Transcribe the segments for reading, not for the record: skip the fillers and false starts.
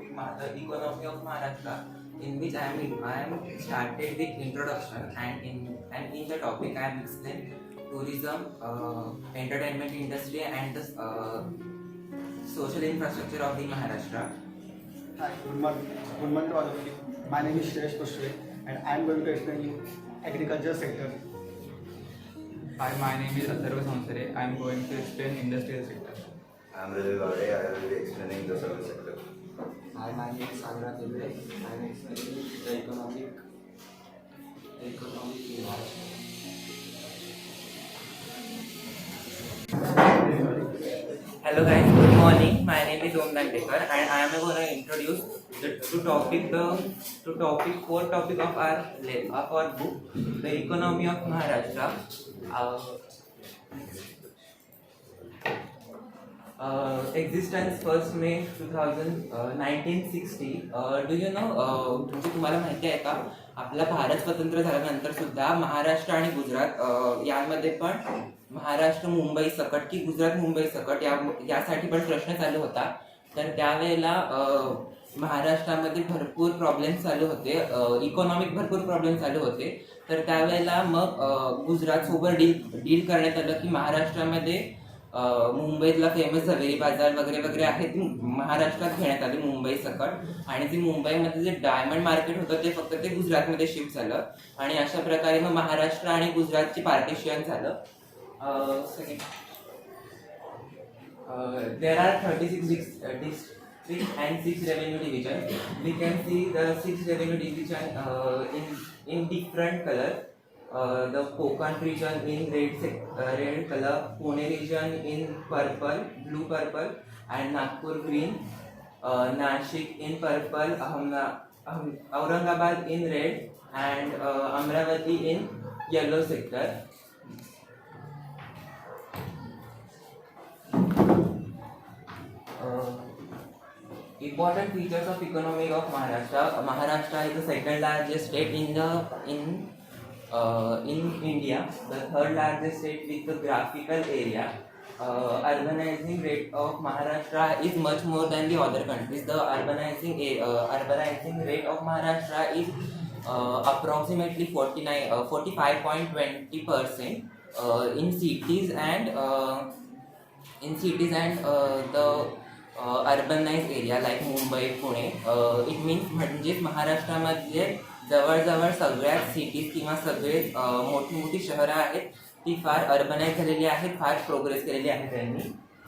topic, the economy of Maharashtra, in which I am started with introduction, and in the topic I am explain tourism, entertainment industry, and the social infrastructure of the Maharashtra. Hi, good morning to all of you. My name is Shreyash Kushre and I am going to explain you agriculture sector. Hi, my name is Atharva Sansare. I am going to explain industrial sector. I am Ravi Gowde. I will be explaining the service sector. Hi, my name is Sagra Tilre. I am explaining the economic in Maharashtra. Hello guys, good morning. My name is Om Dandekar, and I am going to introduce the core topic of our book, the economy of Maharashtra. Existence first May 1960. Do you know? म्हणजे तुम्हाला माहिती आहे का, आपला भारत स्वतंत्र झाल्यानंतर सुद्धा महाराष्ट्र आणि गुजरात यामध्ये पण महाराष्ट्र मुंबई सकट की गुजरात मुंबई सकट यासाठी पण प्रश्न चालू होता. तर त्यावेळेला महाराष्ट्रामध्ये भरपूर प्रॉब्लेम चालू होते, इकॉनॉमिक भरपूर प्रॉब्लेम चालू होते. तर त्यावेळेला मग गुजरातसोबत डील करण्यात आलं की महाराष्ट्रामध्ये मुंबईतला फेमस झवेरी बाजार वगैरे वगैरे आहे ती महाराष्ट्रात घेण्यात आली मुंबई सकट. आणि ती मुंबईमध्ये जे डायमंड मार्केट होतं ते फक्त ते गुजरातमध्ये शिफ्ट झालं. आणि अशा प्रकारे मग महाराष्ट्र आणि गुजरातची पार्टिशन झालं. There are 36 districts and 6 revenue divisions. We can see the 6 revenue division in different color. The Konkan region in red color, Pune region in blue purple, and Nagpur green, Nashik in purple, Aurangabad in red, and Amravati in yellow sector. Important features of economy of Maharashtra. Maharashtra is the second largest state in India, the third largest state with the graphical area. Urbanizing rate of Maharashtra is much more than the other countries. The urbanizing rate of Maharashtra is approximately 45.20% in cities and the urbanized area like Mumbai, Pune. It means म्हणजेच महाराष्ट्रामध्ये जवळजवळ सगळ्याच cities किंवा सगळे मोठी मोठी शहरं आहेत ती फार अर्बनाइज झालेली आहेत, फार प्रोग्रेस केलेली आहे त्यांनी.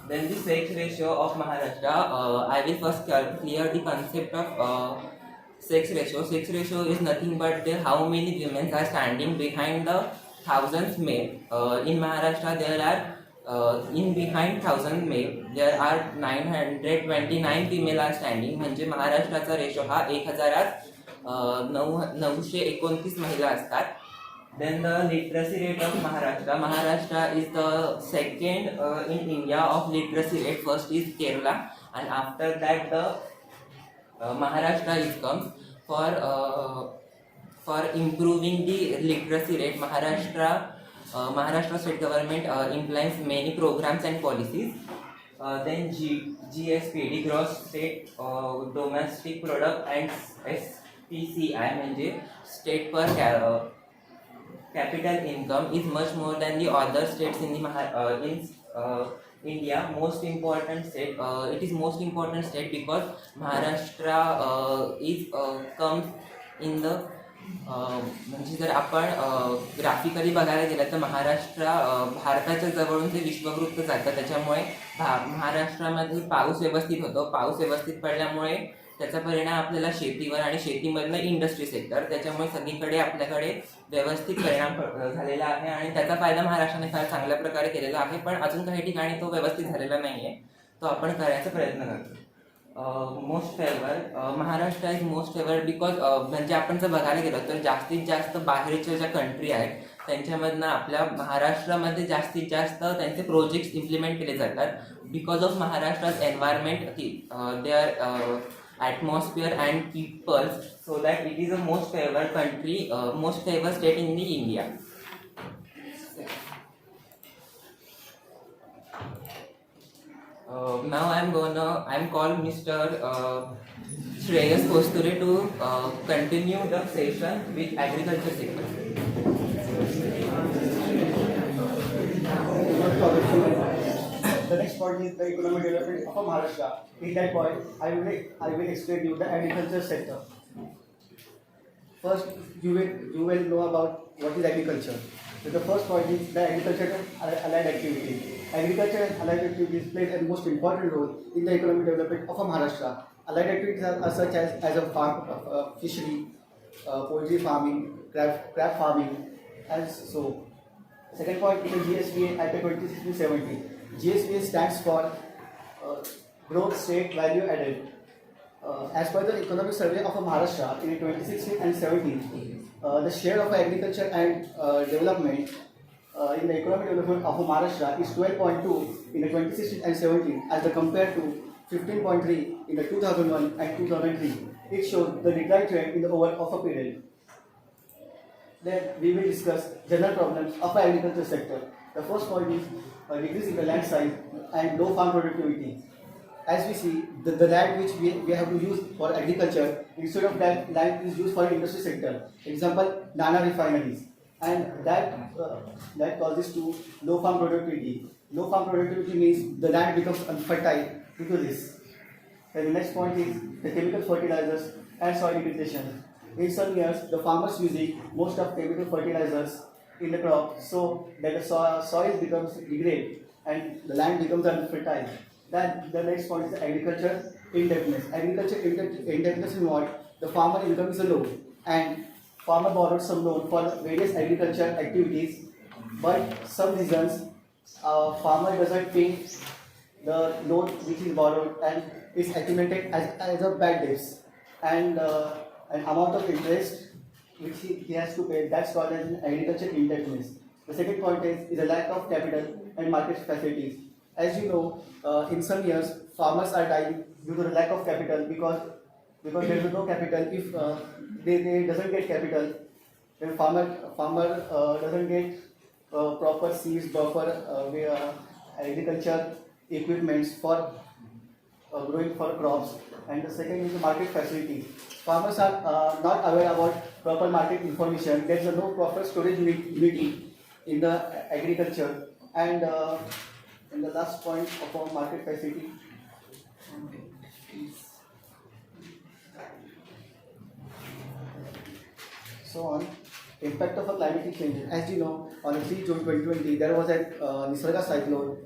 Then the sex ratio of Maharashtra. I will first clear the concept of sex ratio. Sex ratio is nothing but how many women are standing behind the thousands male. In Maharashtra there are in behind 1000 male there are 929 female are standing. म्हणजे महाराष्ट्राचा ratio हा 1929 महिला असतात. Then the literacy rate of Maharashtra. Maharashtra is the second in India of literacy rate. First is Kerala, and after that the Maharashtra is comes for improving the literacy rate. Maharashtra state government implements many programs and policies. Then GSPD, gross state domestic product, and SPCI म्हणजे state per capital income is much more than the other states in India. Most important state. It is most important state because Maharashtra comes in the म्हणजे जर आपण graphically बघायला गेलं तर महाराष्ट्र भारताच्या जवळून ते विश्ववृत्त जातं. त्याच्यामुळे महाराष्ट्रामध्ये पाऊस व्यवस्थित होतो. पाऊस व्यवस्थित पडल्यामुळे त्याचा परिणाम आपल्याला शेतीवर आणि शेतीमधलं इंडस्ट्री सेक्टर, त्याच्यामुळे सगळीकडे आपल्याकडे व्यवस्थित परिणाम झालेला आहे आणि त्याचा फायदा महाराष्ट्राने फार चांगल्या प्रकारे केलेला आहे. पण अजून काही ठिकाणी तो व्यवस्थित झालेला नाही आहे, तो आपण करायचा प्रयत्न करतो. Most favour. Maharashtra is most favour because म्हणजे आपण जर बघायला गेलो तर जास्तीत जास्त बाहेरच्या ज्या कंट्री आहेत त्यांच्यामधनं आपल्या महाराष्ट्रामध्ये जास्तीत जास्त त्यांचे प्रोजेक्ट्स इम्प्लिमेंट केले जातात. Because of Maharashtra's environment, there atmosphere and peoples, so that it is a most favored country, most favored state in the India. Now I'm called Mr. Shreyas Kosture to continue the session with agriculture sector. The next point is the economic development of Maharashtra. In that point, I will explain you the agriculture sector. First, you will know about what is agriculture. So the first point is the agriculture and allied activity. Agriculture and allied activities play a most important role in the economic development of Maharashtra. Allied activities are such as a farm, fishery, poultry farming, crab farming, and so. Second point is the GSVA Act 2016-70. GSVA stands for Growth State Value Added. As per the Economic Survey of Maharashtra in 2016 and 17, the share of agriculture and development in the economic development of Maharashtra is 12.2 in the 2016 and 17 as compared to 15.3 in the 2001 and 2003. It shows the decline trend in the over of a period. Then we will discuss general problems of the agriculture sector. The first point is decrease in the land size and low farm productivity. As we see, the land which we have to use for agriculture, instead of that, land is used for industry sector. Example, Nana refineries, and that causes to low farm productivity. Low farm productivity means the land becomes unfertile due to this. And the next point is the chemical fertilizers and soil degradation. In some years, the farmers using most of chemical fertilizers in the crop, so that the soil becomes degraded and the land becomes unfertile. Then the next point is agriculture indebtedness. Agriculture indebtedness is what the farmer income is low and farmer borrowed some loan for various agriculture activities, but some reasons farmer doesn't pay the loan which is borrowed and is accumulated as a bad debts, and an amount of interest which he has to pay, that's called as agriculture indebtedness. The second point is a lack of capital and market facilities. As you know, in some years farmers are dying due to the lack of capital because there is no capital. If they doesn't get capital, then farmer doesn't get proper seeds, proper agriculture equipments for growing for crops. And the second is the market facilities. Farmers are not aware about proper market information. There is no proper storage unity in the agriculture. And the last point of our market facility so on. Impact of a climatic change. As you know, on 3 June 2020, there was a Nisarga cyclone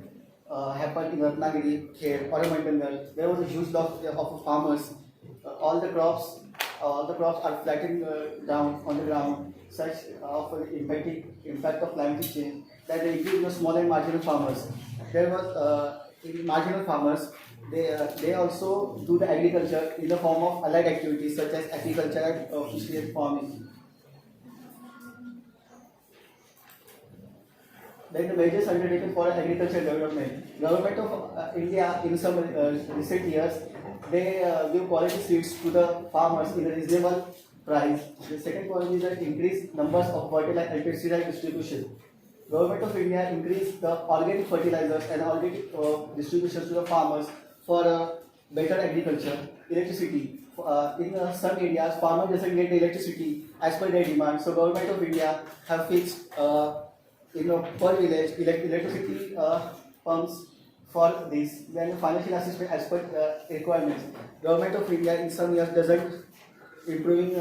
happened in Ratnagiri, Kher, Oromangal. There was a huge loss of farmers. All the crops are flattened down on the ground. Such of an impact of climate change that they increase the small and marginal farmers. There was in marginal farmers. They also do the agriculture in the form of allied activities such as agriculture and fishery and farming. Then the measures undertaken for agricultural development. Government of India in some recent years, they give quality seeds to the farmers in a reasonable price. The second point is the increased numbers of fertilizer and pesticide distribution. Government of India increased the organic fertilizers and organic distributions to the farmers for better agriculture. Electricity. In some areas, farmers doesn't get the electricity as per their demand. So government of India have fixed per village electricity pumps for this. Then financial assistance as per requirements. Government of India in some years doesn't improving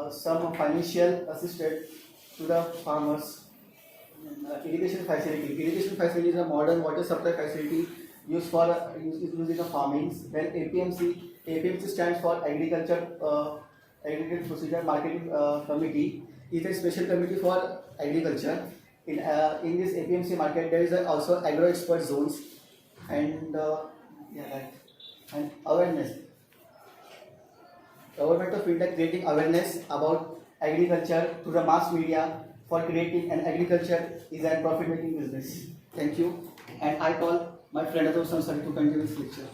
some financial assistance to the farmers. Irrigation facility. Irrigation facility is a modern water supply facility used in the farming. Then APMC stands for Agriculture Procedure Marketing Committee. It is a special committee for agriculture. In this APMC market, there is also agro expert zones and and awareness. Government of India creating awareness about agriculture to the mass media for creating an agriculture is a profit-making business. Thank you, and I call my friend Adolf Sansari to continue this lecture.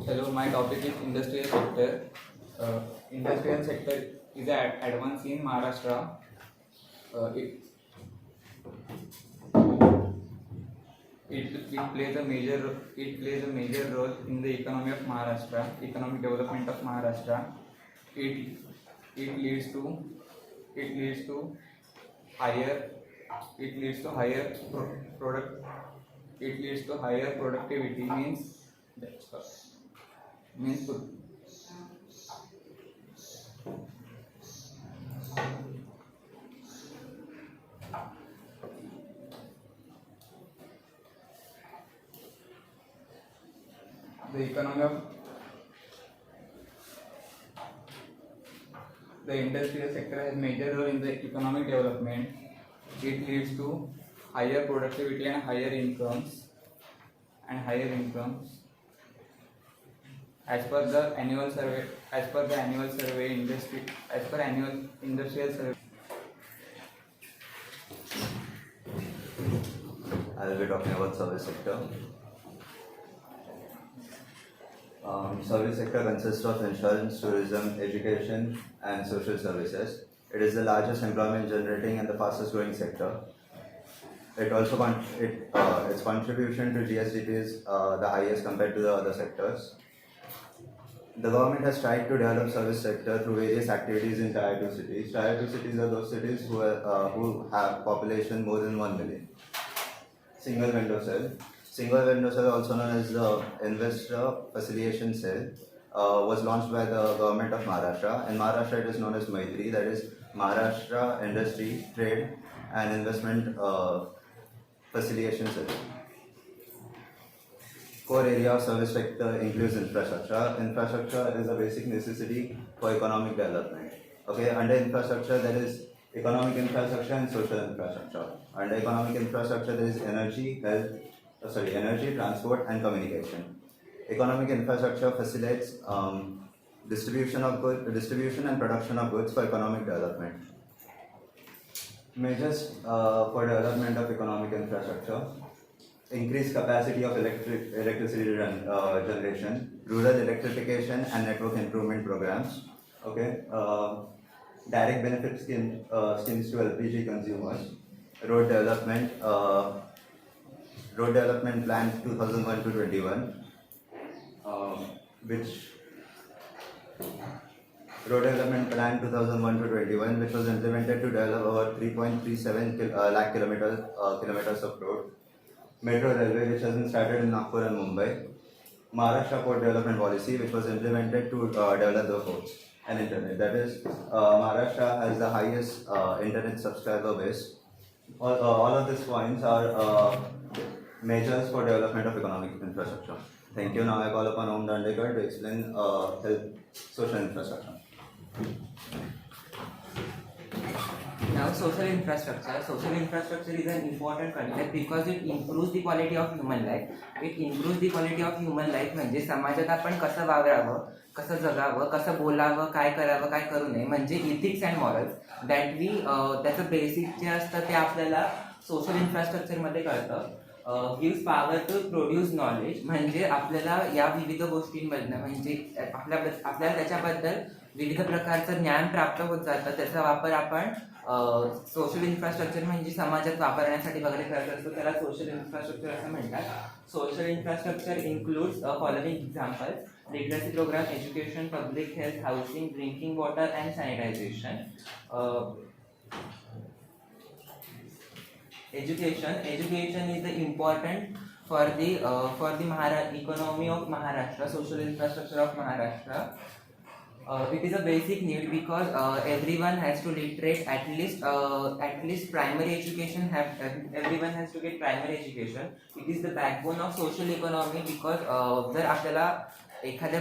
Hello, my topic is industrial sector. Industrial sector is advanced in Maharashtra. it plays a major role in the economy of Maharashtra, economic development of Maharashtra. It leads to higher productivity, means the industrial sector has major role in the economic development. It leads to higher productivity and higher incomes. As per the annual industrial survey. I will be talking about service sector. Service sector consists of insurance, tourism, education, and social services. It is the largest employment generating and the fastest growing sector. Its contribution to GSDP is the highest compared to the other sectors. The government has tried to develop service sector through various activities in Tier 2 cities. Tier 2 cities are those cities who have population more than 1 million. Single window cell. Single window cell, also known as the Investor Facilitation Cell, was launched by the government of Maharashtra. In Maharashtra, it is known as Maitri, that is Maharashtra Industry, Trade and Investment Facilitation Cell. Core area of service sector includes infrastructure. Infrastructure is a basic necessity for economic development. Okay, under infrastructure there is economic infrastructure and social infrastructure. Under economic infrastructure there is energy, transport and communication. Economic infrastructure facilitates distribution and production of goods for economic development. Measures for development of economic infrastructure: increase capacity of electricity generation, rural electrification and network improvement programs. Okay, direct benefit schemes to LPG consumers, road development plan 2001 to 21, which was implemented to develop over 3.37 lakh kilometers of road. Metro railway, which has been started in Nagpur and Mumbai. Maharashtra Port Development Policy, which was implemented to develop the ports and internet. That is, Maharashtra has the highest internet subscriber base. All of these points are measures for development of economic infrastructure. Thank you. Now I call upon Om Dandekar to explain health, social infrastructure. Now, social infrastructure. Social infrastructure is an important concept because it improves the quality of human life. It improves the quality of human life म्हणजे समाजात आपण कसं वावरावं, कसं जगावं, कसं बोलावं, काय करावं, काय करू नये, म्हणजे ethics and morals that we त्याचं बेसिक जे असतं ते आपल्याला सोशल इन्फ्रास्ट्रक्चरमध्ये कळतं. Gives power to produce knowledge म्हणजे आपल्याला या विविध गोष्टींमधनं म्हणजे आपल्याला त्याच्याबद्दल विविध प्रकारचं ज्ञान प्राप्त होत जातं. त्याचा वापर आपण सोशल इन्फ्रास्ट्रक्चर म्हणजे समाजात वापरण्यासाठी वगैरे करत असतो, त्याला सोशल इन्फ्रास्ट्रक्चर असं म्हणतात. Social infrastructure includes following examples: literacy programme, education, public health, housing, drinking water and sanitisation. Education is the important for the economy of Maharashtra, social infrastructure of Maharashtra. It is a basic need because everyone has to literate at least primary education. Everyone has to get primary education. It is the backbone of social economy because जर आपल्याला एखाद्या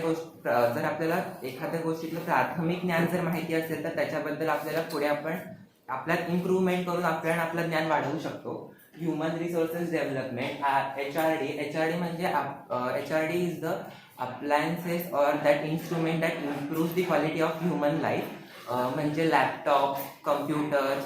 गोष्टीतलं प्राथमिक ज्ञान जर माहिती असेल तर त्याच्याबद्दल आपल्याला पुढे आपण आपल्यात इम्प्रूव्हमेंट करून आपलं ज्ञान वाढवू शकतो. ह्युमन रिसोर्सेस डेव्हलपमेंट, HRD म्हणजे HRD इज द अप्लायन्सेस और that instrument that improve the quality of human life. म्हणजे लॅपटॉप, कम्प्युटर्स,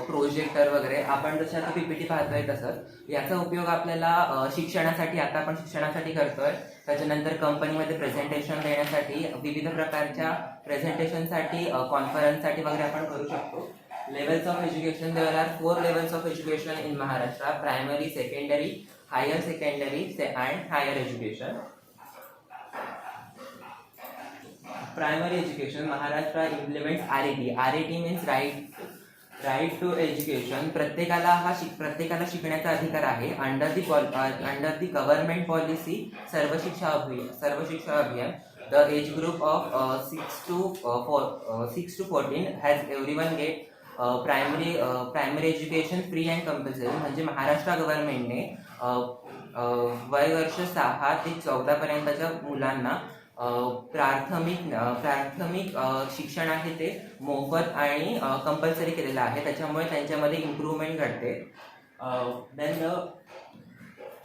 प्रोजेक्टर वगैरे आपण जसं आता PPT पाहतोय तसंच याचा उपयोग आपल्याला शिक्षणासाठी आता आपण शिक्षणासाठी करतोय. त्याच्यानंतर कंपनीमध्ये प्रेझेंटेशन देण्यासाठी, विविध प्रकारच्या प्रेझेंटेशनसाठी, कॉन्फरन्ससाठी वगैरे आपण करू शकतो. Levels of education, there are 4 levels of education in Maharashtra: primary, secondary, higher secondary, and higher education. Primary education, Maharashtra implements RET. RET means right to education. प्रत्येकाला शिकण्याचा अधिकार आहे. अंडर दी गव्हर्नमेंट पॉलिसी सर्व शिक्षा अभियान, the age group of 6 to 14 has everyone get primary education free and compulsory. म्हणजे महाराष्ट्र गव्हर्नमेंटने वय वर्ष 6 ते 14 पर्यंतच्या मुलांना प्राथमिक शिक्षण आहे ते मोफत आणि कंपल्सरी केलेलं आहे. त्याच्यामुळे त्यांच्यामध्ये इम्प्रूव्हमेंट घडते. Then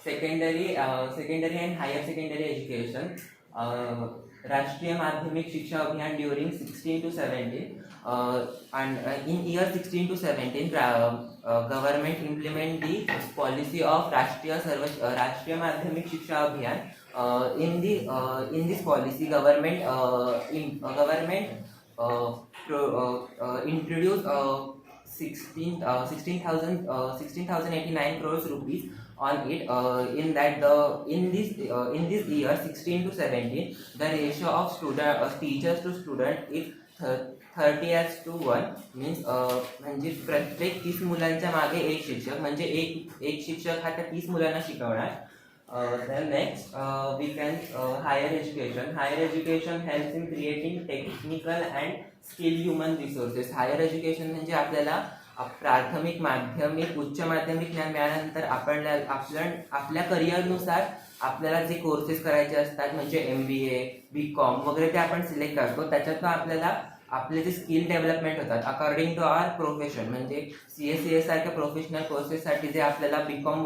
secondary and higher secondary education, Rashtriya Madhyamik Shiksha Abhiyan during 16 to 17 and in year 16 to 17 government implement the policy of राष्ट्रीय माध्यमिक शिक्षा अभियान. In this policy, government introduced 16,089 crores rupees on it. In this year 16 to 17, the ratio of teachers to student is 30:1. means म्हणजे प्रत्येक 30 मुलांच्या मागे एक शिक्षक, म्हणजे एक शिक्षक हा त्या 30 मुलांना शिकवणार. Then next, we can higher education. Higher education helps in creating technical and skilled human resources. Higher education म्हणजे आपल्याला प्राथमिक, माध्यमिक, उच्च माध्यमिक ज्ञान मिळाल्यानंतर आपल्या करिअरनुसार आपल्याला जे कोर्सेस करायचे असतात, म्हणजे MBA, BCom वगैरे ते आपण सिलेक्ट करतो. त्याच्यातून आपल्याला आपले जे स्किल डेव्हलपमेंट होतात अकॉर्डिंग टू आवर प्रोफेशन. म्हणजे CA सारख्या प्रोफेशनल कोर्सेससाठी जे आपल्याला बीकॉम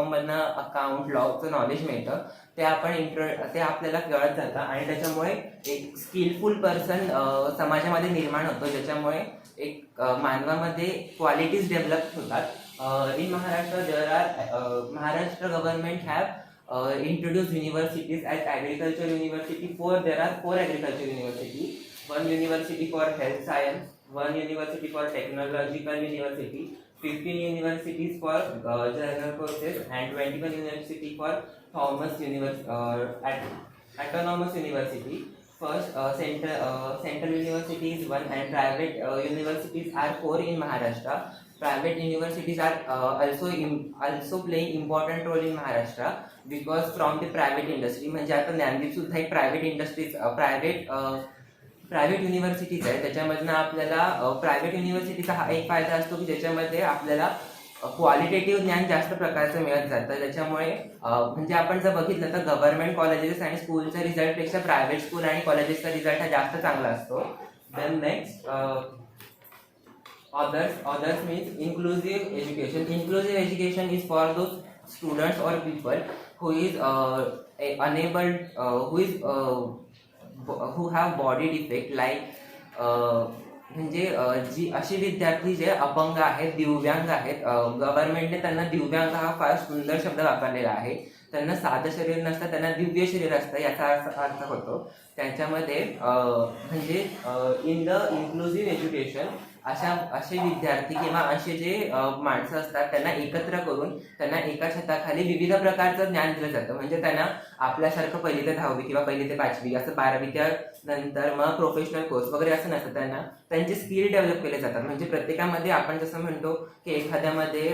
मधनं अकाउंट लॉचं नॉलेज मिळतं ते आपल्याला कळत जातं आणि त्याच्यामुळे एक स्किलफुल पर्सन समाजामध्ये निर्माण होतो, ज्याच्यामुळे एक मानवामध्ये क्वालिटीज डेव्हलप होतात. In Maharashtra Maharashtra government have introduced universities as agriculture university. There are 4 agriculture universities. 1 university for health science, 1 university for technological university, 15 universities for general courses, and 21 university for autonomous university. First, central university is 1 and private universities are 4 in Maharashtra. Private universities are also playing important role in Maharashtra because from the private industry. म्हणजे आता ज्ञानदीप सुद्धा एक private universities आहे. त्याच्यामधनं आपल्याला private युनिव्हर्सिटीचा हा एक फायदा असतो की ज्याच्यामध्ये आपल्याला क्वालिटेटिव्ह ज्ञान जास्त प्रकारचं मिळत जातं. त्याच्यामुळे म्हणजे आपण जर बघितलं तर गव्हर्नमेंट कॉलेजेस आणि स्कूलच्या रिझल्टपेक्षा प्रायव्हेट स्कूल आणि कॉलेजेसचा रिझल्ट हा जास्त चांगला असतो. Then next, others means inclusive education. Inclusive education is for those students or people who is unable, who have body defect like म्हणजे जी अशी विद्यार्थी जे अपंग आहेत, दिव्यांग आहेत. गव्हर्नमेंटने त्यांना दिव्यांग हा फार सुंदर शब्द वापरलेला आहे. त्यांना साधं शरीर नसतं, त्यांना दिव्य शरीर असतं याचा अर्थ होतो. त्याच्यामध्ये म्हणजे इन द इन्क्लुझिव्ह एज्युकेशन असे विद्यार्थी किंवा असे जे माणसं असतात त्यांना एकत्र करून त्यांना एका छताखाली विविध प्रकारचं ज्ञान दिलं जातं. म्हणजे त्यांना आपल्यासारखं 1ली ते 10वी किंवा 1ली ते 5वी असं 12वीच्या नंतर मग प्रोफेशनल कोर्स वगैरे असं नसतं. त्यांना त्यांचे स्किल डेव्हलप केले जातात. म्हणजे प्रत्येकामध्ये आपण जसं म्हणतो की एखाद्यामध्ये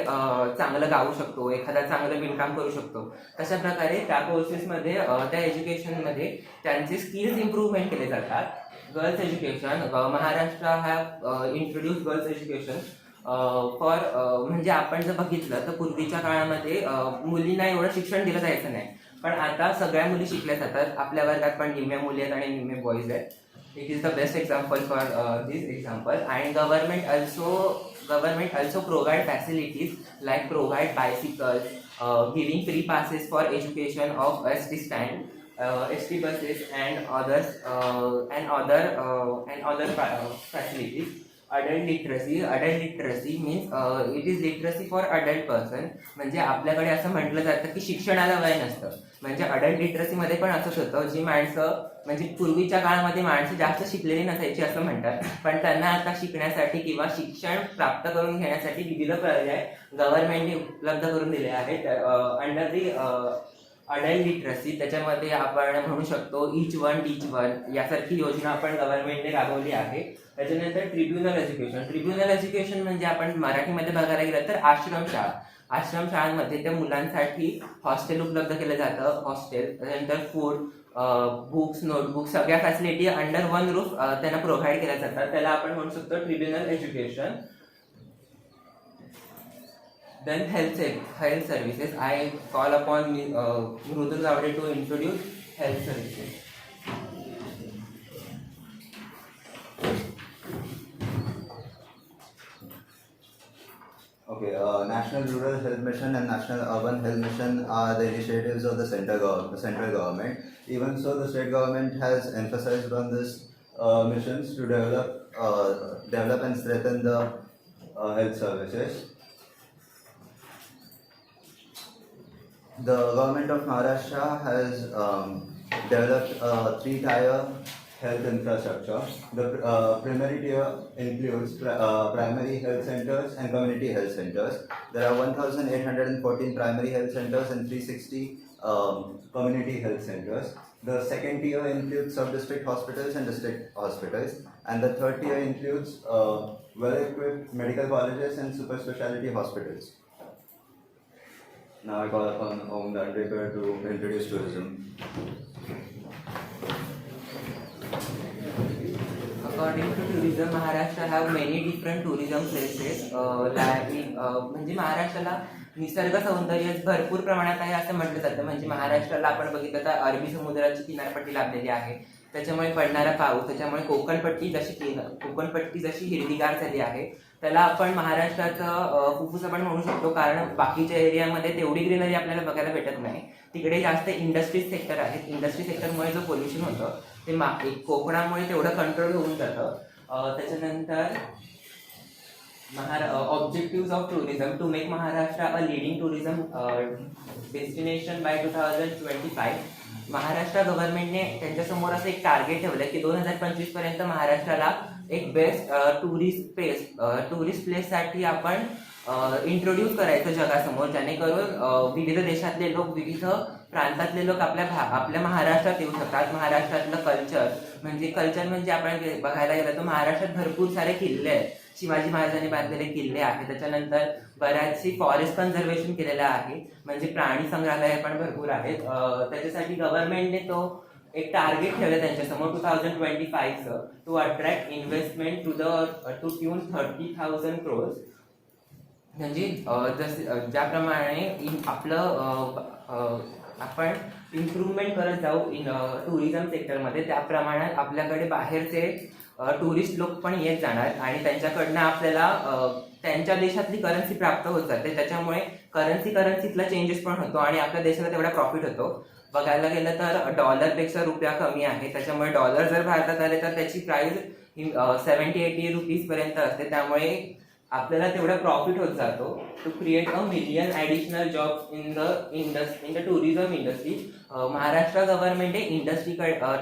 चांगलं गाऊ शकतो, एखादा चांगलं विणकाम करू शकतो, तशा प्रकारे त्या कोर्सेसमध्ये त्या एज्युकेशनमध्ये त्यांचे स्किल्स इम्प्रूव्हमेंट केले जातात. Girls education, Maharashtra have introduce girls education for म्हणजे आपण जर बघितलं तर पूर्वीच्या काळामध्ये मुलींना एवढं शिक्षण दिलं जायचं नाही, पण आता सगळ्या मुली शिकल्या जातात. आपल्या वर्गात पण निम्म्या मुली आहेत आणि निम्मे बॉईज आहेत. It is the best example for this example. And government also provide facilities like provide बायसिकल्स, giving free passes for education of ST stand, ST buses and other facilities. Adult literacy means it is literacy for adult person. म्हणजे आपल्याकडे असं म्हटलं जातं की शिक्षणाला वय नसतं. म्हणजे अडल्ट लिटरसीमध्ये पण असंच होतं, जी माणसं म्हणजे पूर्वीच्या काळामध्ये माणसं जास्त शिकलेली नसायची असं म्हणतात, पण त्यांना आता शिकण्यासाठी किंवा शिक्षण प्राप्त करून घेण्यासाठी विविध पर्याय गव्हर्नमेंटने उपलब्ध करून दिले आहेत अंडर दी अडल्ट लिटरसी. त्याच्यामध्ये आपण म्हणू शकतो इच वन टीच वन यासारखी योजना आपण गव्हर्नमेंटने राबवली आहे. त्याच्यानंतर ट्रिब्युनल एज्युकेशन म्हणजे आपण मराठीमध्ये बघायला गेलं तर आश्रमशाळा. आश्रमशाळांमध्ये त्या मुलांसाठी हॉस्टेल उपलब्ध केलं जातं. हॉस्टेल, त्याच्यानंतर फूड, बुक्स, नोटबुक्स सगळ्या फॅसिलिटी अंडर वन रूफ त्यांना प्रोव्हाइड केल्या जातात. त्याला आपण म्हणू शकतो tribunal education. Then health services. I call upon Mrudul Gavde to introduce health services. Okay, National Rural Health Mission and National Urban Health Mission are the initiatives of the central government. Even so, the state government has emphasized on this missions to develop and strengthen the health services. The government of Maharashtra has developed a three-tier health infrastructure. The primary tier includes primary health centers and community health centers. There are 1,814 primary health centers and 360 community health centers. The second tier includes sub-district hospitals and district hospitals. And the third tier includes well-equipped medical colleges and super specialty hospitals. Now I call upon Om Dandekar to introduce tourism. According to tourism, Maharashtra have many different tourism places. म्हणजे महाराष्ट्राला निसर्ग सौंदर्य भरपूर प्रमाणात आहे असं म्हटलं जातं. म्हणजे महाराष्ट्राला आपण बघितलं तर अरबी समुद्राची किनारपट्टी लाभलेली आहे. त्याच्यामुळे पडणारा पाऊस, त्याच्यामुळे कोकणपट्टी जशी हिरवीगार झाली आहे, त्याला आपण महाराष्ट्राचं फुफ्फुस आपण म्हणू शकतो. कारण बाकीच्या एरियामध्ये तेवढी ग्रीनरी आपल्याला बघायला भेटत नाही. तिकडे जास्त इंडस्ट्रीज सेक्टर आहेत. इंडस्ट्री सेक्टरमुळे जो पोल्युशन होतं ते कोकणामुळे तेवढं कंट्रोल होऊन जातं. त्याच्यानंतर objectives of tourism to make Maharashtra a leading tourism destination by 2025. Maharashtra गव्हर्नमेंटने त्यांच्यासमोर असं एक टार्गेट ठेवलं की 2025 पर्यंत महाराष्ट्राला एक बेस्ट टुरिस्ट प्लेससाठी आपण इंट्रोड्यूस करायचं जगासमोर, जेणेकरून विविध देशातले लोक, विविध प्रांतातले लोक आपल्या महाराष्ट्रात येऊ शकतात. महाराष्ट्रातलं कल्चर म्हणजे आपण बघायला गेलं तर महाराष्ट्रात भरपूर सारे किल्ले आहेत. शिवाजी महाराजांनी बांधलेले किल्ले आहेत. त्याच्यानंतर बऱ्याचशी फॉरेस्ट कन्झर्वेशन केलेलं आहे. म्हणजे प्राणी संग्रहालय पण भरपूर आहेत. त्याच्यासाठी गव्हर्नमेंटने तो एक टार्गेट ठेवलं त्यांच्यासमोर 2025चं, to attract investment to tune 30,000 crores. म्हणजे ज्याप्रमाणे आपण इम्प्रूव्हमेंट करत जाऊ टुरिझम सेक्टरमध्ये, त्या प्रमाणात आपल्याकडे बाहेरचे टुरिस्ट लोक पण येत जाणार आणि त्यांच्याकडनं आपल्याला त्यांच्या देशातली करन्सी प्राप्त होत जाते. त्याच्यामुळे करन्सीतला चेंजेस पण होतो आणि आपल्या देशाला तेवढा प्रॉफिट होतो. बघायला गेलं तर डॉलरपेक्षा रुपया कमी आहे. त्याच्यामुळे डॉलर जर भारतात आले तर त्याची प्राइस 70-80 रुपीजपर्यंत असते. त्यामुळे आपल्याला तेवढा प्रॉफिट होत जातो. To create a million additional job in the tourism industry. Maharashtra गव्हर्नमेंटने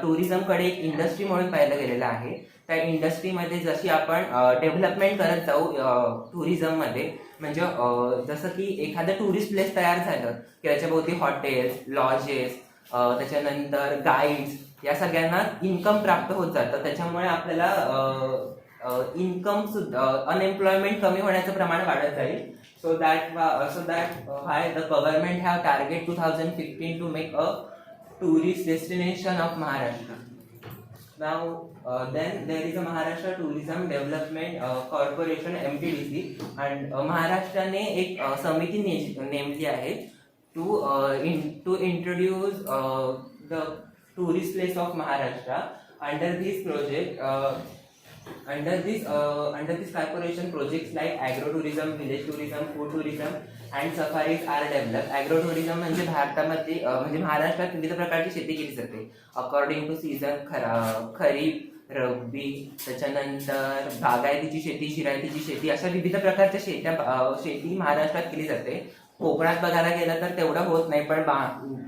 टुरिझमकडे एक इंडस्ट्री म्हणून पाहिलं गेलेलं आहे. त्या इंडस्ट्रीमध्ये जशी आपण डेव्हलपमेंट करत जाऊ टुरिझममध्ये, म्हणजे जसं की एखादं टुरिस्ट प्लेस तयार झालं की त्याच्याभोवती हॉटेल्स, लॉजेस, त्याच्यानंतर गाईड्स या सगळ्यांना इन्कम प्राप्त होत जातं. त्याच्यामुळे आपल्याला इन्कम सुद्धा अनएम्प्लॉयमेंट कमी होण्याचं प्रमाण वाढत जाईल. So that why the government have target 2015 to make a tourist destination of Maharashtra. Now then there is a Maharashtra Tourism Development Corporation MTDC and महाराष्ट्राने एक समिती नेमली आहे to introduce the tourist place of Maharashtra. Under this corporation, projects like agro-tourism, village tourism, food tourism and safaris are developed. Agro-tourism म्हणजे भारतामध्ये म्हणजे महाराष्ट्रात विविध प्रकारची शेती केली जाते. अकॉर्डिंग टू सीझन खरीप, रब्बी, त्याच्यानंतर बागायतीची शेती, जिरायतीची शेती, अशा विविध प्रकारच्या शेती महाराष्ट्रात केली जाते. कोकणात बघायला गेलं तर तेवढं होत नाही, पण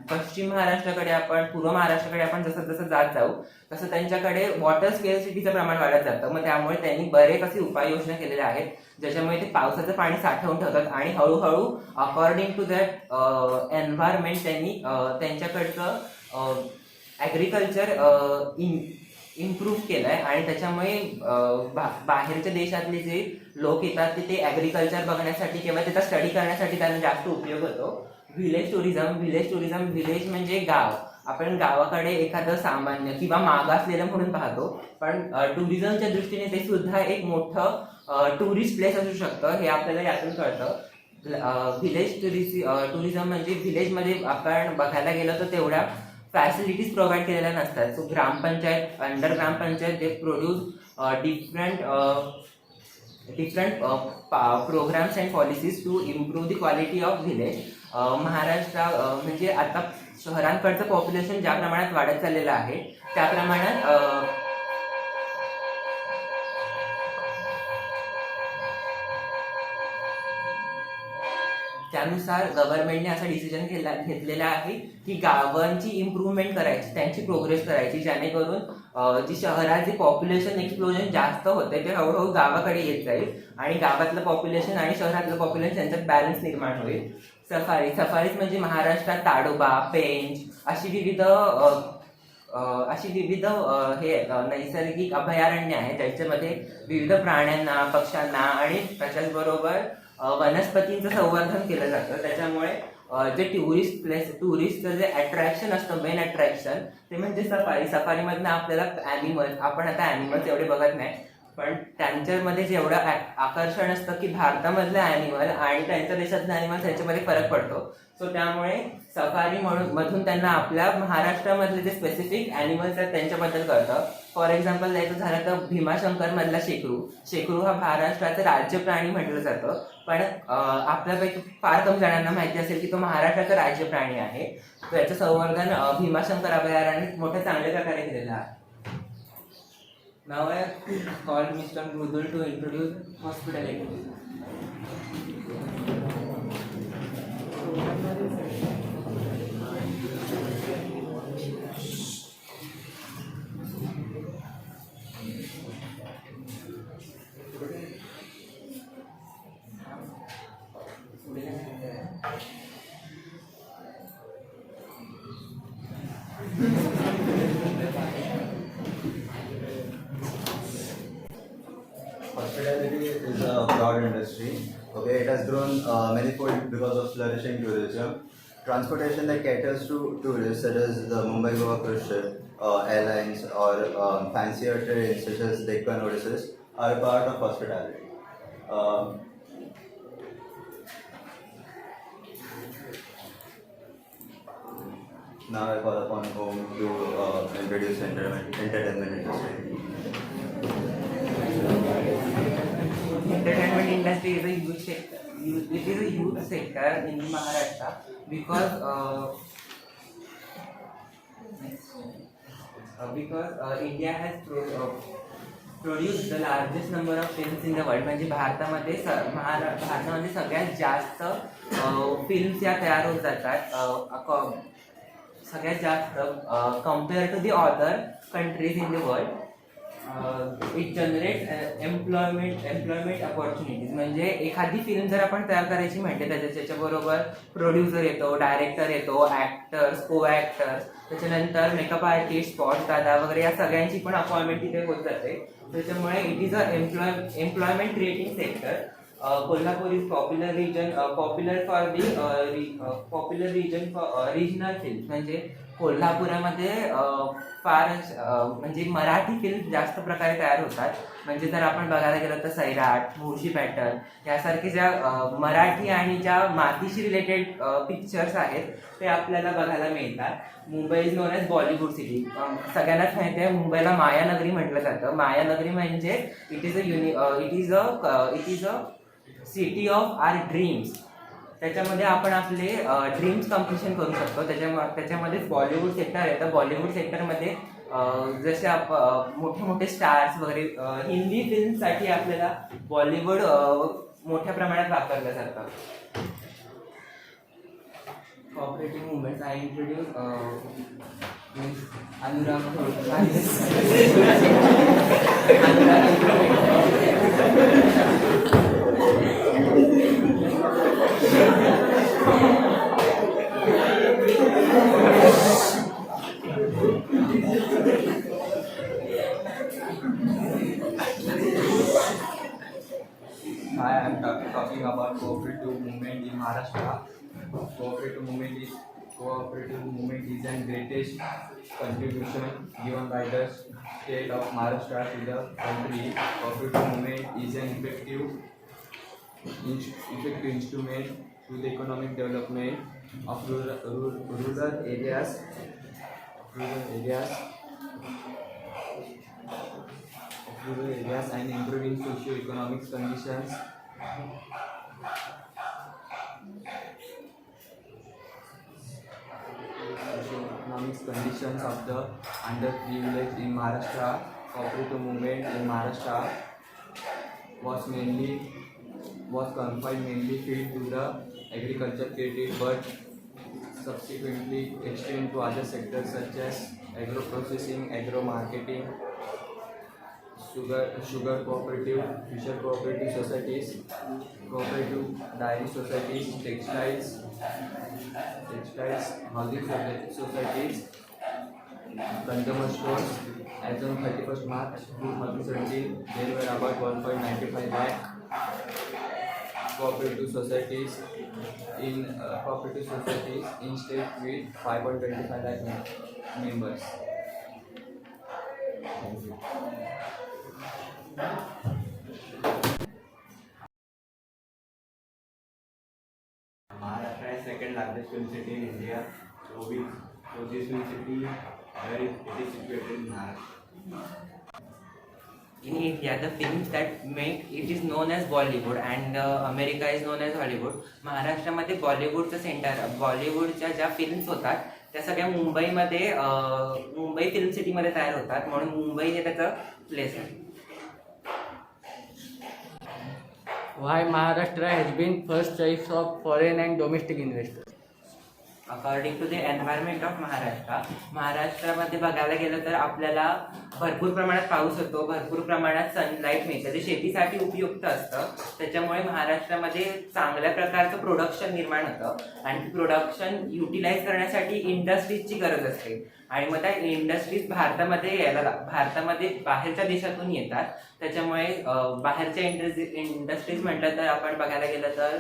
पश्चिम महाराष्ट्राकडे आपण, पूर्व महाराष्ट्राकडे आपण जसं जसं जात जाऊ तसं त्यांच्याकडे वॉटर स्केअरसिटीचं प्रमाण वाढत जातं. मग त्यामुळे त्यांनी बरेच असे उपाययोजना केलेल्या आहेत ज्याच्यामुळे ते पावसाचं पाणी साठवून ठेवतात आणि हळूहळू अकॉर्डिंग टू दॅट एन्व्हायरमेंट त्यांनी त्यांच्याकडचं ॲग्रिकल्चर इम्प्रूव्ह केलं आहे. आणि त्याच्यामुळे बाहेरच्या देशातले जे लोक येतात ते ॲग्रिकल्चर बघण्यासाठी किंवा त्याचा स्टडी करण्यासाठी त्यांना जास्त उपयोग होतो. व्हिलेज टुरिझम व्हिलेज म्हणजे गाव. आपण गावाकडे एखादं सामान्य किंवा मागासलेलं म्हणून पाहतो, पण टुरिझमच्या दृष्टीने ते सुद्धा एक मोठं टुरिस्ट प्लेस असू शकतं, हे आपल्याला यातून कळतं. व्हिलेज टुरिझम म्हणजे व्हिलेजमध्ये आपण बघायला गेलं तर तेवढ्या फॅसिलिटीज प्रोव्हाइड केलेल्या नसतात. So gram panchayat, under gram panchayat they produce different programs and policies to improve the quality of village. म्हणजे आता शहरांकडचं पॉप्युलेशन ज्या प्रमाणात वाढत चाललेलं आहे त्या प्रमाणात त्यानुसार गव्हर्नमेंटने असा डिसिजन घेतलेला आहे की गावांची इम्प्रूव्हमेंट करायची, त्यांची प्रोग्रेस करायची, जेणेकरून जी शहरात जे पॉप्युलेशन एक्सप्लोजन जास्त होते ते हळूहळू गावाकडे येत जाईल आणि गावातलं पॉप्युलेशन आणि शहरातलं पॉप्युलेशन यांच्यात बॅलन्स निर्माण होईल. सफारीज म्हणजे महाराष्ट्रात ताडोबा, पेंच अशी विविध नैसर्गिक अभयारण्य आहेत ज्याच्यामध्ये विविध प्राण्यांना, पक्ष्यांना आणि त्याच्याचबरोबर वनस्पतींचं संवर्धन केलं जातं. त्याच्यामुळे जे टुरिस्टचं जे अट्रॅक्शन असतं, मेन अट्रॅक्शन ते म्हणजे सफारीमधनं आपल्याला आपण आता ॲनिमल्स एवढे बघत नाही, पण त्यांच्यामध्ये जेवढं आकर्षण असतं की भारतामधले ॲनिमल आणि त्यांच्या देशातले ॲनिमल्स याच्यामध्ये फरक पडतो. सो त्यामुळे सफारी मधून त्यांना आपल्या महाराष्ट्रामधले जे स्पेसिफिक ॲनिमल्स आहेत त्यांच्याबद्दल कळतं. फॉर एक्झाम्पल द्यायचं झालं तर भीमाशंकर मधला शेकरू हा महाराष्ट्राचं राज्य प्राणी म्हटलं जातं, पण आपल्यापैकी फार कमी जणांना माहिती असेल की तो महाराष्ट्राचा राज्य प्राणी आहे. तर याचं संवर्धन भीमाशंकर अभयारण्यात मोठ्या चांगल्या प्रकारे केलेलं आहे. Now I call Mr. Mrudul to introduce hospitality. Hospitality is a broad industry. Okay, it has grown manifold because of flourishing tourism. Transportation that caters to tourists, such as the Mumbai-Goa cruise ship, airlines, or fancier trains such as Deccan Odysseus, are a part of hospitality. Now I call upon home to introduce entertainment industry. Entertainment industry is a huge sector. It is a huge sector in Maharashtra because India has produced the largest number of films in the world. म्हणजे भारतामध्ये सगळ्यात जास्त films या तयार होत जातात, सगळ्यात जास्त compare to the other countries in the world. It generate employment opportunities. म्हणजे एखादी फिल्म जर आपण तयार करायची म्हणते त्याच्याबरोबर प्रोड्युसर येतो, डायरेक्टर येतो, ॲक्टर्स, को ॲक्टर्स, त्याच्यानंतर मेकअप आर्टिस्ट, स्पॉट्स दादा वगैरे या सगळ्यांची पण अपॉइंटमेंट तिथे होत जाते. त्याच्यामुळे it is a employment creating sector. Kolhapur is popular region for regional film. म्हणजे कोल्हापुरामध्ये म्हणजे मराठी फिल्म जास्त प्रकारे तयार होतात. म्हणजे जर आपण बघायला गेलं तर सैराट, मुळशी पॅटर्न यासारखे ज्या मराठी आणि ज्या मातीशी रिलेटेड पिक्चर्स आहेत ते आपल्याला बघायला मिळतात. Mumbai is known as Bollywood city. सगळ्यांनाच माहिती आहे मुंबईला मायानगरी म्हटलं जातं. मायानगरी म्हणजे it is a city of our dreams. त्याच्यामध्ये आपण आपले ड्रीम्स कम्प्लिशन करू शकतो. त्याच्यामध्ये बॉलिवूड सेक्टर आहे. तर बॉलिवूड सेक्टरमध्ये जसे मोठे मोठे स्टार्स वगैरे हिंदी फिल्मसाठी आपल्याला बॉलिवूड मोठ्या प्रमाणात वापरलं जातं. Cooperative movements I introduce Anurag Hi, I am talking about cooperative movement in Maharashtra. Cooperative movement is the greatest contribution given by the state of Maharashtra to the country. Cooperative movement is an effective instrument to the economic development of rural areas. And improving socio-economic conditions. Socio-economic conditions of the underprivileged in Maharashtra. Cooperative movement in Maharashtra was confined mainly field to the agriculture credit, but subsequently extended to other sectors such as agro processing, agro marketing, sugar cooperative, fisher cooperative societies, cooperative dairy societies, textiles, housing societies, consumer stores. As on 31st March 2017, there were about 1.95 lakh cooperative societies in state with 5.25 lakh members. Thank you. Maharashtra is second largest film city in India. So this film city, where it is situated in Maharashtra. In India, the films that make it is known as Bollywood and America is known as Hollywood. महाराष्ट्रामध्ये बॉलिवूडचं centre, बॉलिवूडच्या ज्या films होतात त्या सगळ्या मुंबईमध्ये Mumbai film सिटीमध्ये तयार होतात, म्हणून मुंबई हे त्याचं प्लेस आहे. Why Maharashtra has been first choice of foreign and domestic investors? According to the environment of महाराष्ट्रामध्ये बघायला गेलं तर आपल्याला भरपूर प्रमाणात पाऊस होतो, भरपूर प्रमाणात सनलाईट मिळतं, जे शेतीसाठी उपयुक्त असतं. त्याच्यामुळे महाराष्ट्रामध्ये चांगल्या प्रकारचं प्रोडक्शन निर्माण होतं आणि प्रोडक्शन युटिलाइज करण्यासाठी इंडस्ट्रीजची गरज असते. आणि मग त्या इंडस्ट्रीज भारतामध्ये बाहेरच्या देशातून येतात. त्याच्यामुळे बाहेरच्या इंडस्ट्रीज म्हटलं तर आपण बघायला गेलं तर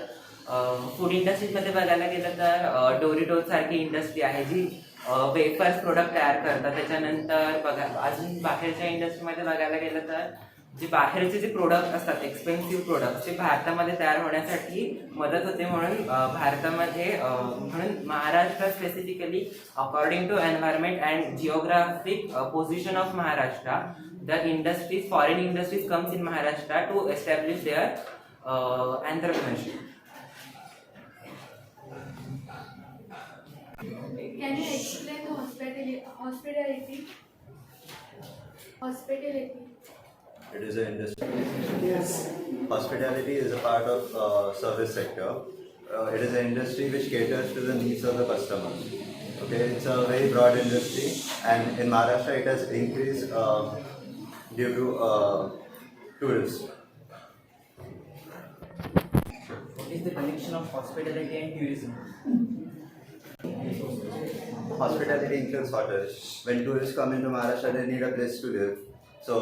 फूड इंडस्ट्रीजमध्ये बघायला गेलं तर डोरिटोज सारखी इंडस्ट्री आहे जी वेफर्स प्रोडक्ट तयार करतात. त्याच्यानंतर अजून बाहेरच्या इंडस्ट्रीमध्ये बघायला गेलं तर जे बाहेरचे जे प्रोडक्ट असतात एक्सपेन्सिव्ह प्रोडक्ट ते भारतामध्ये तयार होण्यासाठी मदत होते. म्हणून म्हणून Maharashtra specifically according to environment and geographic position of Maharashtra the industries foreign industries comes in Maharashtra to establish their entrepreneurship. Can you explain the hospitality? It is an industry. Yes. Hospitality is a part of service sector. It is an industry which caters to the needs of the customer. Okay, it's a very broad industry, and in Maharashtra it has increased due to tourists. What is the connection of hospitality and tourism? Hospitality includes hotels. When tourists come into Maharashtra, they need a place to live. So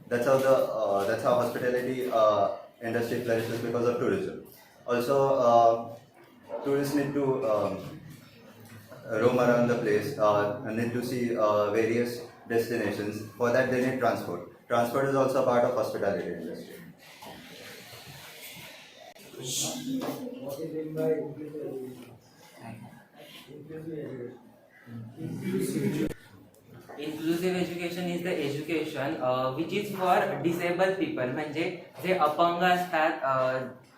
that's how hospitality industry flourishes because of tourism. Also, tourists need to roam around the place and need to see various destinations. For that, they need transport. Transport is also a part of hospitality industry. What is meant by Inclusive education is the education which is for disabled people, म्हणजे जे अपंग असतात,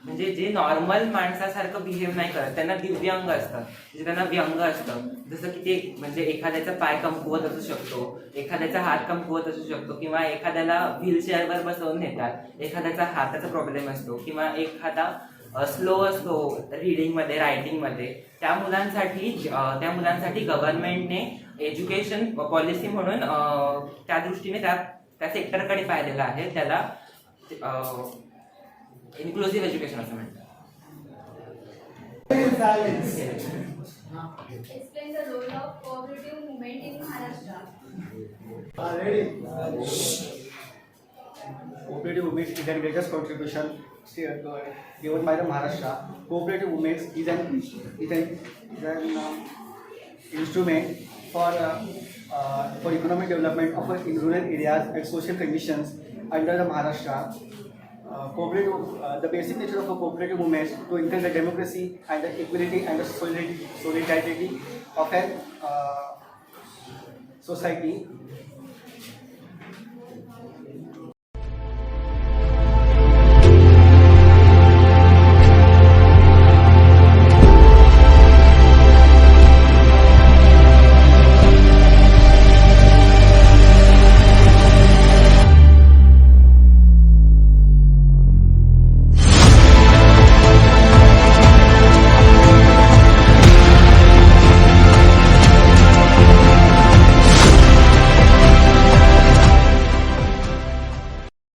म्हणजे जे normal माणसासारखं behave नाही करत, त्यांना दिव्यांग असतं, म्हणजे त्यांना व्यंग असतं. जसं की ते म्हणजे एखाद्याचा पाय कमकुवत असू शकतो, एखाद्याचा हात कमकुवत असू शकतो, किंवा एखाद्याला व्हीलचेअरवर बसवून नेतात, एखाद्याचा हाताचा प्रॉब्लेम असतो, किंवा एखादा स्लो असतो रीडिंगमध्ये, रायटिंगमध्ये. त्या मुलांसाठी गव्हर्नमेंटने एज्युकेशन पॉलिसी म्हणून त्या दृष्टीने त्या सेक्टरकडे पाहिलेलं आहे. त्याला इन्क्लुसिव्ह एज्युकेशन असं म्हणतात. Explain the role of cooperative movement in Maharashtra. Ready? Cooperative movement is the greatest contribution given by the Maharashtra. Cooperative movement is an instrument for economic development of in rural areas and social conditions under the Maharashtra. The basic nature of a cooperative movement to encourage the democracy and the equality and the solidarity of an society.